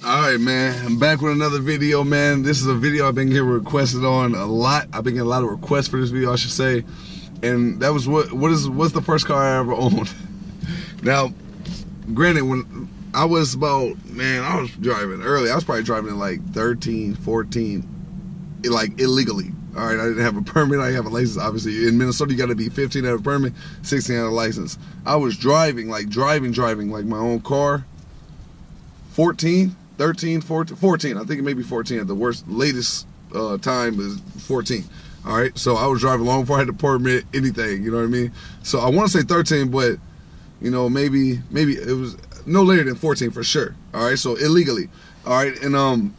Alright, man, I'm back with another video, man. This is a video I've been getting requested on a lot. I've been getting a lot of requests for this video, I should say. And that was what's the first car I ever owned. Now, granted, when I was about, man, I was driving early. I was probably driving at like 13, 14, like illegally. Alright, I didn't have a permit, I didn't have a license, obviously. In Minnesota, you gotta be 15 to have a permit, 16 to have a license. I was driving like my own car. 14, 13, 14, I think it may be 14 at the worst, latest time is 14. All right, so I was driving long before I had a permit, anything, you know what I mean? So I want to say 13, but you know, maybe it was no later than 14 for sure. All right, so illegally. All right, and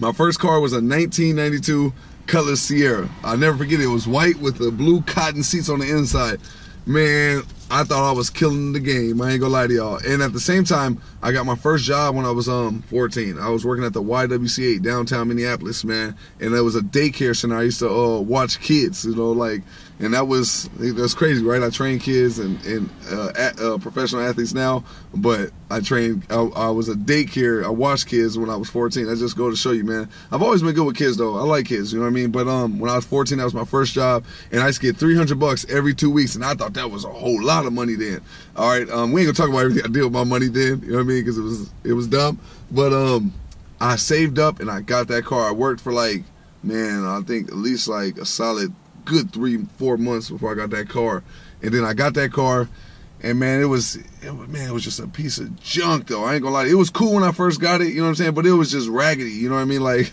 my first car was a 1992 Color Sierra. I'll never forget it. It was white with the blue cotton seats on the inside. Man, I thought I was killing the game. I ain't gonna lie to y'all. And at the same time, I got my first job when I was 14. I was working at the YWCA downtown Minneapolis, man. And it was a daycare center. I used to watch kids, you know, like, and that's crazy, right? I train kids and professional athletes now, but I was a daycare. I watched kids when I was 14. I just go to show you, man. I've always been good with kids though. I like kids, you know what I mean? But when I was 14, that was my first job, and I used to get $300 every 2 weeks, and I thought that was a whole lot of money then. All right, we ain't gonna talk about everything I did with my money then, you know what I mean? Because it was dumb. But I saved up and I got that car. I worked for like, man, I think at least like a solid good 3-4 months before I got that car. And then I got that car, and man, it was just a piece of junk though. I ain't gonna lie. It was cool when I first got it, you know what I'm saying? But it was just raggedy, you know what I mean? Like,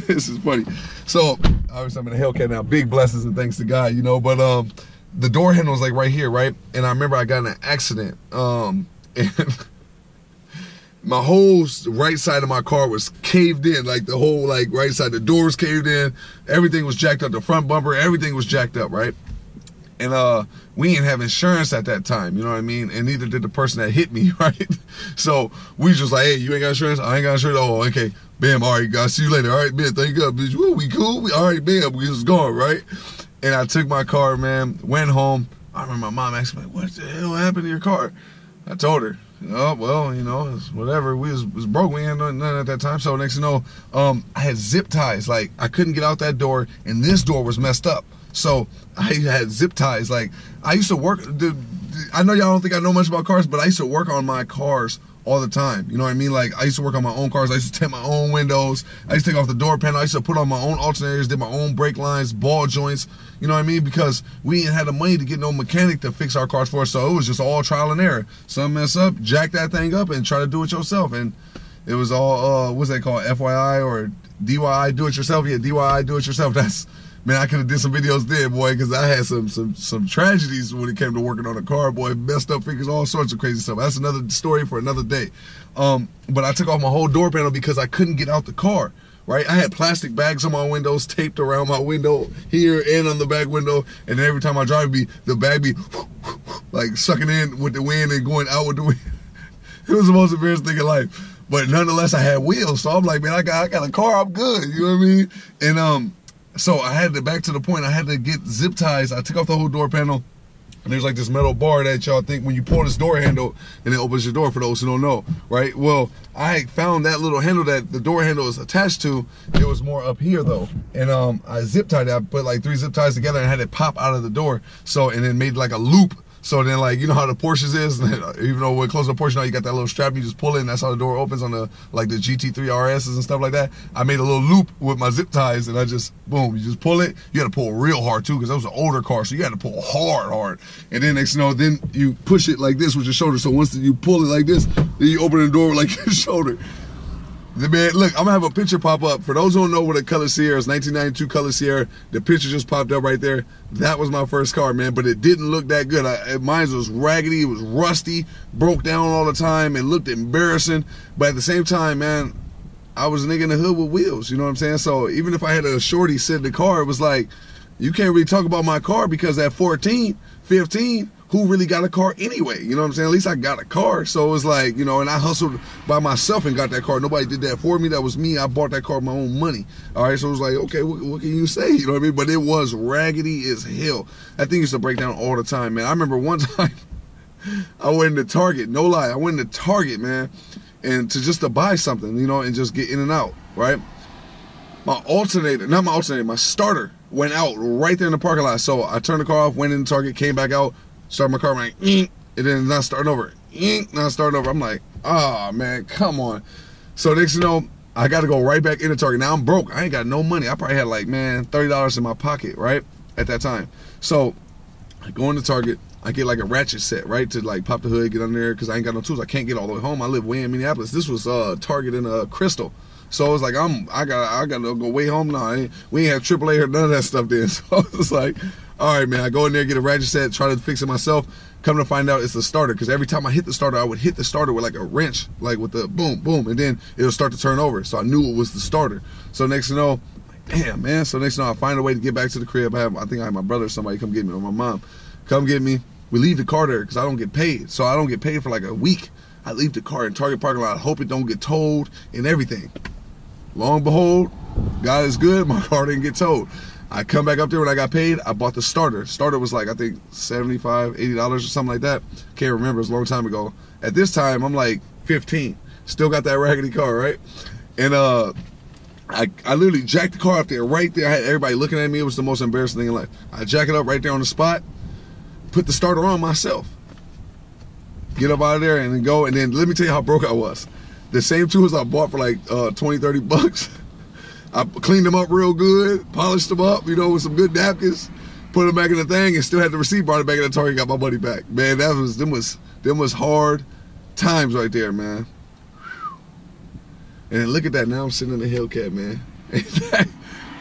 this is funny. So obviously I'm in a Hellcat now. Big blessings and thanks to God, you know. But the door handle was like right here, right? And I remember I got in an accident. And my whole right side of my car was caved in, like the whole like right side, the door was caved in, everything was jacked up, the front bumper, everything was jacked up, right? And we didn't have insurance at that time, you know what I mean? And neither did the person that hit me, right? So we just like, hey, you ain't got insurance? I ain't got insurance. Oh, okay. Bam, all right, guys, see you later. All right, man, thank God, bitch. Woo, we cool? All right, bam, we just gone, right? And I took my car, man, went home. I remember my mom asked me, what the hell happened to your car? I told her, oh, well, you know, it's whatever. We was broke. We ain't nothing at that time. So next thing you know, I had zip ties. Like, I couldn't get out that door, and this door was messed up. So I had zip ties. Like, I used to work, I know y'all don't think I know much about cars, but I used to work on my cars all the time. You know what I mean? Like, I used to work on my own cars. I used to tint my own windows. I used to take off the door panel. I used to put on my own alternators, did my own brake lines, ball joints. You know what I mean? Because we didn't have the money to get no mechanic to fix our cars for us. So it was just all trial and error. Some mess up, jack that thing up, and try to do it yourself. And it was all, what's that called? FYI or DIY, do it yourself? Yeah, DIY, do it yourself. That's, man, I could have did some videos there, boy, because I had some tragedies when it came to working on a car, boy. Messed up fingers, all sorts of crazy stuff. That's another story for another day. But I took off my whole door panel because I couldn't get out the car, right? I had plastic bags on my windows, taped around my window here and on the back window, and then every time I drive, the bag be like sucking in with the wind and going out with the wind. It was the most embarrassing thing in life. But nonetheless, I had wheels, so I'm like, man, I got a car, I'm good, you know what I mean? And so I had to, back to the point, I had to get zip ties. I took off the whole door panel, and there's like this metal bar that y'all think when you pull this door handle, and it opens your door for those who don't know, right? Well, I found that little handle that the door handle is attached to. It was more up here though. And I zip tied it. I put like 3 zip ties together and had it pop out of the door. So, and then made like a loop. So then, like, you know how the Porsches is, even though we're close to the Porsche now, you got that little strap, you just pull it, and that's how the door opens on the, like, the GT3 RSs and stuff like that. I made a little loop with my zip ties, and I just, boom, you just pull it. You got to pull real hard, too, because that was an older car, so you had to pull hard. And then, next thing you know, then you push it like this with your shoulder. So once you pull it like this, then you open the door with, like, your shoulder. Man, look, I'm gonna have a picture pop up. For those who don't know what a Color Sierra is, 1992 Color Sierra, the picture just popped up right there. That was my first car, man, but it didn't look that good. Mine was raggedy, it was rusty, broke down all the time, it looked embarrassing. But at the same time, man, I was a nigga in the hood with wheels, you know what I'm saying? So even if I had a shorty sit in the car, it was like, you can't really talk about my car because at 14, 15, who really got a car anyway? You know what I'm saying? At least I got a car. So it was like, you know, and I hustled by myself and got that car. Nobody did that for me. That was me. I bought that car with my own money. All right. So it was like, okay, what can you say? You know what I mean? But it was raggedy as hell. That thing used to break down all the time, man. I remember one time I went into Target. No lie. I went into Target, man. and to buy something, you know, and just get in and out, right? My alternator, not my alternator, my starter went out right there in the parking lot. So I turned the car off, went in the Target, came back out, started my car, I'm like, and then not starting over, not starting over. I'm like, oh man, come on. So next you know, I got to go right back in the Target. Now I'm broke. I ain't got no money. I probably had like, man, $30 in my pocket, right, at that time. So I go in the Target. I get like a ratchet set, right, to like pop the hood, get under there, because I ain't got no tools. I can't get all the way home. I live way in Minneapolis. This was Target in Crystal. So it was like, I gotta go way home now. We ain't have AAA or none of that stuff then. So it was like, all right, man. I go in there, get a ratchet set, try to fix it myself. Come to find out it's the starter, because every time I hit the starter, I would hit the starter with like a wrench, like with the boom, boom, and then it'll start to turn over. So I knew it was the starter. So next you know, damn, man. So next you know, I find a way to get back to the crib. I think I had my brother or somebody come get me, or my mom come get me. We leave the car there because I don't get paid. So I don't get paid for like a week. I leave the car in Target parking lot. I hope it don't get towed and everything. Long behold, God is good. My car didn't get towed. I come back up there when I got paid. I bought the starter. Starter was like, I think $75, $80 or something like that. Can't remember. It was a long time ago. At this time, I'm like 15. Still got that raggedy car, right? And I literally jacked the car up there right there. I had everybody looking at me. It was the most embarrassing thing in life. I jack it up right there on the spot. Put the starter on myself. Get up out of there and then go. And then let me tell you how broke I was. The same tools I bought for like 20, 30 bucks. I cleaned them up real good, polished them up, you know, with some good napkins, put them back in the thing, and still had the receipt, brought it back in the Target, got my money back. Man, them was hard times right there, man. And look at that, now I'm sitting in the Hellcat, man.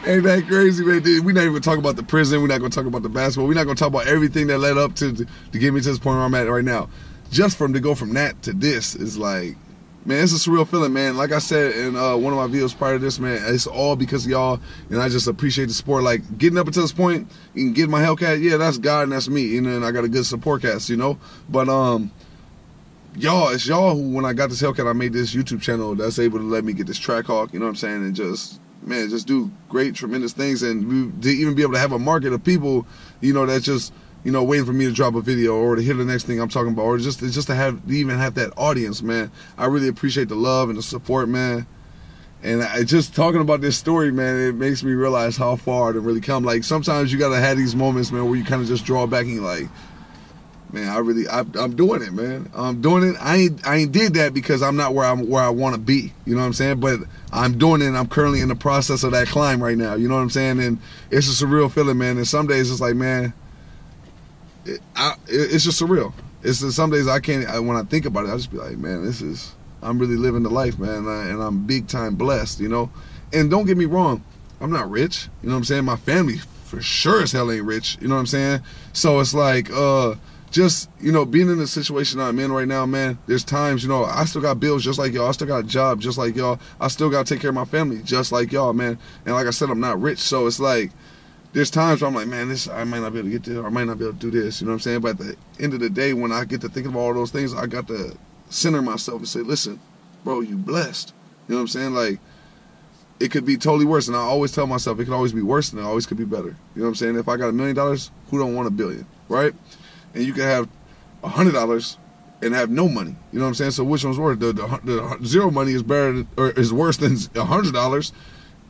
Ain't that crazy, man? We're not even talking about the prison. We're not going to talk about the basketball. We're not going to talk about everything that led up to get me to this point where I'm at right now. Just to go from that to this is like, man, it's a surreal feeling, man. Like I said in one of my videos prior to this, man, it's all because of y'all, and I just appreciate the support. Like, getting up until this point, you can get my Hellcat, yeah, that's God and that's me, you know, and I got a good support cast, you know. But y'all, it's y'all who, when I got this Hellcat, I made this YouTube channel that's able to let me get this Trackhawk, you know what I'm saying, and just, man, just do great, tremendous things, and to even be able to have a market of people, you know, that just, you know, waiting for me to drop a video or to hear the next thing I'm talking about, or just to even have that audience, man. I really appreciate the love and the support, man. And just talking about this story, man, it makes me realize how far to really come. Like, sometimes you gotta have these moments, man, where you kind of just draw back and you're like, man, I'm doing it, man. I'm doing it. I ain't did that because I'm not where I want to be. You know what I'm saying? But I'm doing it, and I'm currently in the process of that climb right now. You know what I'm saying? And it's just a real feeling, man. And some days it's like, man, it's just surreal. It's just, some days I can't. When I think about it, I just be like, man, I'm really living the life, man, and I'm big time blessed, you know. And don't get me wrong, I'm not rich. You know what I'm saying? My family for sure as hell ain't rich. You know what I'm saying? So it's like, just, you know, being in the situation I'm in right now, man, there's times, you know, I still got bills just like y'all. I still got a job just like y'all. I still got to take care of my family just like y'all, man. And like I said, I'm not rich, so it's like, there's times where I'm like, man, I might not be able to get there, or I might not be able to do this, you know what I'm saying? But at the end of the day, when I get to thinking about all those things, I got to center myself and say, listen, bro, you blessed. You know what I'm saying? Like, it could be totally worse. And I always tell myself it could always be worse, and it always could be better. You know what I'm saying? If I got $1 million, who don't want $1 billion, right? And you can have $100 and have no money. You know what I'm saying? So which one's worse? The zero money is better, or is worse than $100.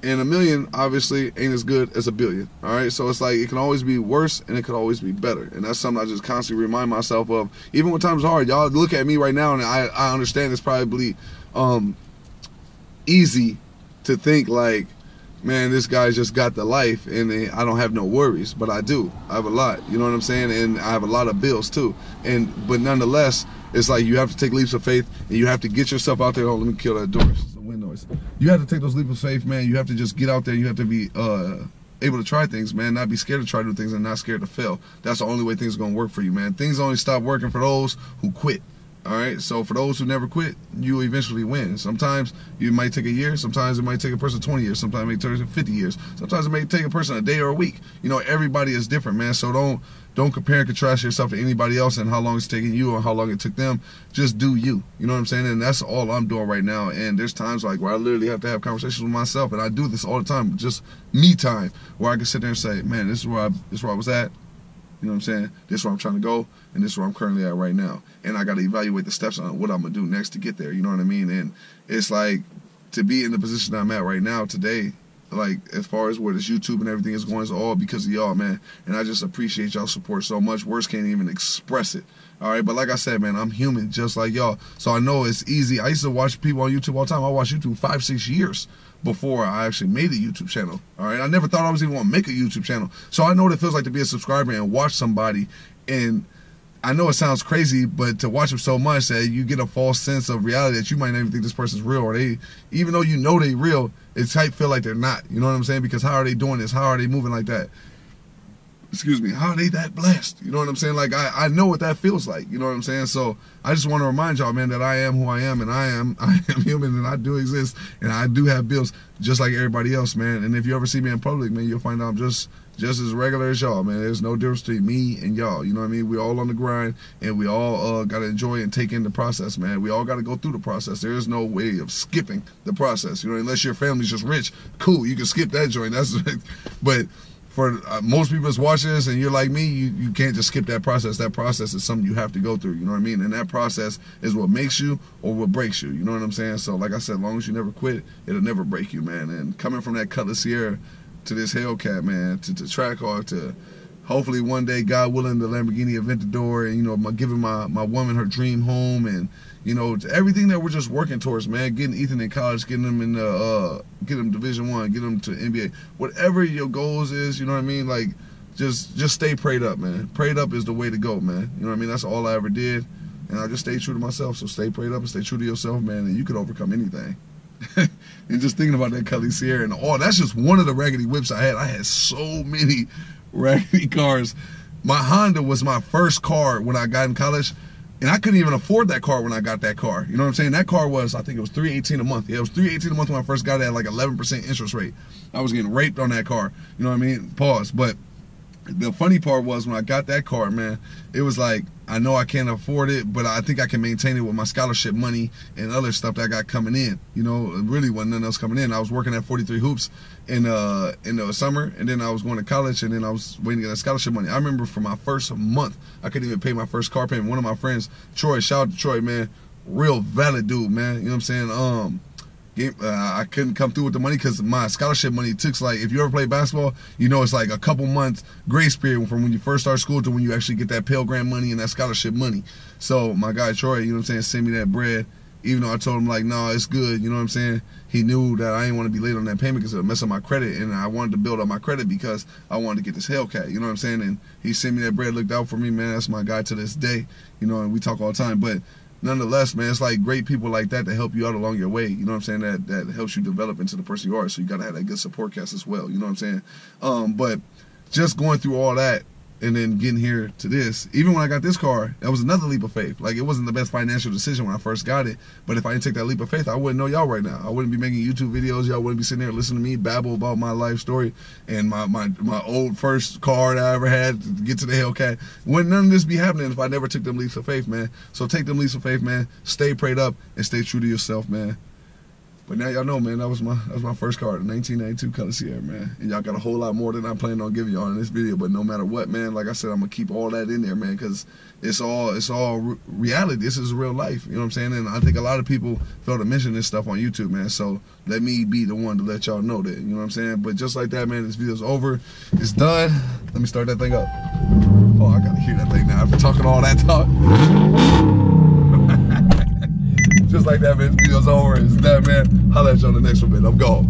And $1 million obviously ain't as good as $1 billion. All right, so it's like it can always be worse and it could always be better, and that's something I just constantly remind myself of. Even when times are hard, y'all look at me right now, and I understand it's probably easy to think like, man, this guy's just got the life and I don't have no worries, but I do. I have a lot. You know what I'm saying? And I have a lot of bills too. But nonetheless, it's like you have to take leaps of faith, and you have to get yourself out there. Oh, let me kill that door. It's a wind noise. You have to take those leaps of faith, man. You have to just get out there. You have to be able to try things, man. Not be scared to try to do things, and not scared to fail. That's the only way things are going to work for you, man. Things only stop working for those who quit. All right, so for those who never quit, you eventually win. Sometimes it might take a year. Sometimes it might take a person 20 years. Sometimes it may take 50 years. Sometimes it may take a person a day or a week. You know, everybody is different, man. So don't compare and contrast yourself to anybody else and how long it's taking you or how long it took them. Just do you. You know what I'm saying? And that's all I'm doing right now. And there's times like where I literally have to have conversations with myself, and I do this all the time, just me time, where I can sit there and say, man, this is where I was at. You know what I'm saying? This is where I'm trying to go, and this is where I'm currently at right now. And I got to evaluate the steps on what I'm going to do next to get there. You know what I mean? And it's like, to be in the position I'm at right now today, like, as far as where this YouTube and everything is going, it's all because of y'all, man. And I just appreciate y'all support so much. Words can't even express it. All right, but like I said, man, I'm human just like y'all. So I know it's easy. I used to watch people on YouTube all the time. I watched YouTube 5-6 years before I actually made a YouTube channel. All right, I never thought I was even going to make a YouTube channel. So I know what it feels like to be a subscriber and watch somebody. And I know it sounds crazy, but to watch them so much that you get a false sense of reality that you might not even think this person's real, or they, even though you know they real, it's type feel like they're not. You know what I'm saying? Because how are they doing this? How are they moving like that? Excuse me, how are they that blessed? You know what I'm saying? Like, I know what that feels like. You know what I'm saying? So I just want to remind y'all, man, that I am who I am, and I am human, and I do exist, and I do have bills just like everybody else, man. And if you ever see me in public, man, you'll find out I'm just as regular as y'all, man. There's no difference between me and y'all. You know what I mean? We all on the grind, and we all got to enjoy and take in the process, man. We all got to go through the process. There is no way of skipping the process. You know, unless your family's just rich, cool, you can skip that joint. But for most people that's watching this and you're like me, you can't just skip that process. That process is something you have to go through, you know what I mean? And that process is what makes you or what breaks you, you know what I'm saying? So like I said, as long as you never quit, it'll never break you, man. And coming from that Cutlass Sierra to this Hellcat, man, to Trackhawk, to hopefully one day, God willing, the Lamborghini Aventador, and, you know, giving my woman her dream home, and, you know, everything that we're just working towards, man. Getting Ethen in college, getting him in get him Division I, get him to NBA. Whatever your goals is, you know what I mean? Like, just stay prayed up, man. Prayed up is the way to go, man. You know what I mean? That's all I ever did, and I just stay true to myself. So stay prayed up and stay true to yourself, man, and you can overcome anything. And just thinking about that Cutlass Sierra and all, that's just one of the raggedy whips I had. I had so many raggedy cars. My Honda was my first car when I got in college, and I couldn't even afford that car when I got that car. You know what I'm saying? That car was, I think it was $318 a month. Yeah, it was $318 a month when I first got it at like 11% interest rate. I was getting raped on that car. You know what I mean? Pause. But the funny part was when I got that car, man, it was like, I know I can't afford it, but I think I can maintain it with my scholarship money and other stuff that I got coming in. You know, it really wasn't nothing else coming in. I was working at 43 Hoops in the summer, and then I was going to college, and then I was waiting to get that scholarship money. I remember for my first month, I couldn't even pay my first car payment. One of my friends, Troy, shout out to Troy, man, real valid dude, man. You know what I'm saying? I couldn't come through with the money because my scholarship money took, like, if you ever play basketball, you know it's like a couple months grace period from when you first start school to when you actually get that Pell Grant money and that scholarship money. So my guy Troy, you know what I'm saying, sent me that bread, even though I told him, like, no, it's good, you know what I'm saying. He knew that I didn't want to be late on that payment because it would mess up my credit, and I wanted to build up my credit because I wanted to get this Hellcat, you know what I'm saying. And he sent me that bread, looked out for me, man. That's my guy to this day, you know, and we talk all the time. But nonetheless, man, it's like great people like that to help you out along your way. You know what I'm saying? That helps you develop into the person you are. So you got to have that good support cast as well. You know what I'm saying? But just going through all that and then getting here to this, even when I got this car, that was another leap of faith. Like, it wasn't the best financial decision when I first got it. But if I didn't take that leap of faith, I wouldn't know y'all right now. I wouldn't be making YouTube videos. Y'all wouldn't be sitting there listening to me babble about my life story and my old first car that I ever had to get to the Hellcat. Wouldn't none of this be happening if I never took them leaps of faith, man. So take them leaps of faith, man. Stay prayed up and stay true to yourself, man. But now y'all know, man, that was my first car, the 1992 Cutlass Sierra, man. And y'all got a whole lot more than I planned on giving y'all in this video. But no matter what, man, like I said, I'm gonna keep all that in there, man, because it's all reality. This is real life. You know what I'm saying? And I think a lot of people fail to mention this stuff on YouTube, man. So let me be the one to let y'all know that. You know what I'm saying? But just like that, man, this video's over. It's done. Let me start that thing up. Oh, I gotta hear that thing now after talking all that talk. Just like that, man, this video's over. It's done, man. Holla at you on the next one, man. I'm gone.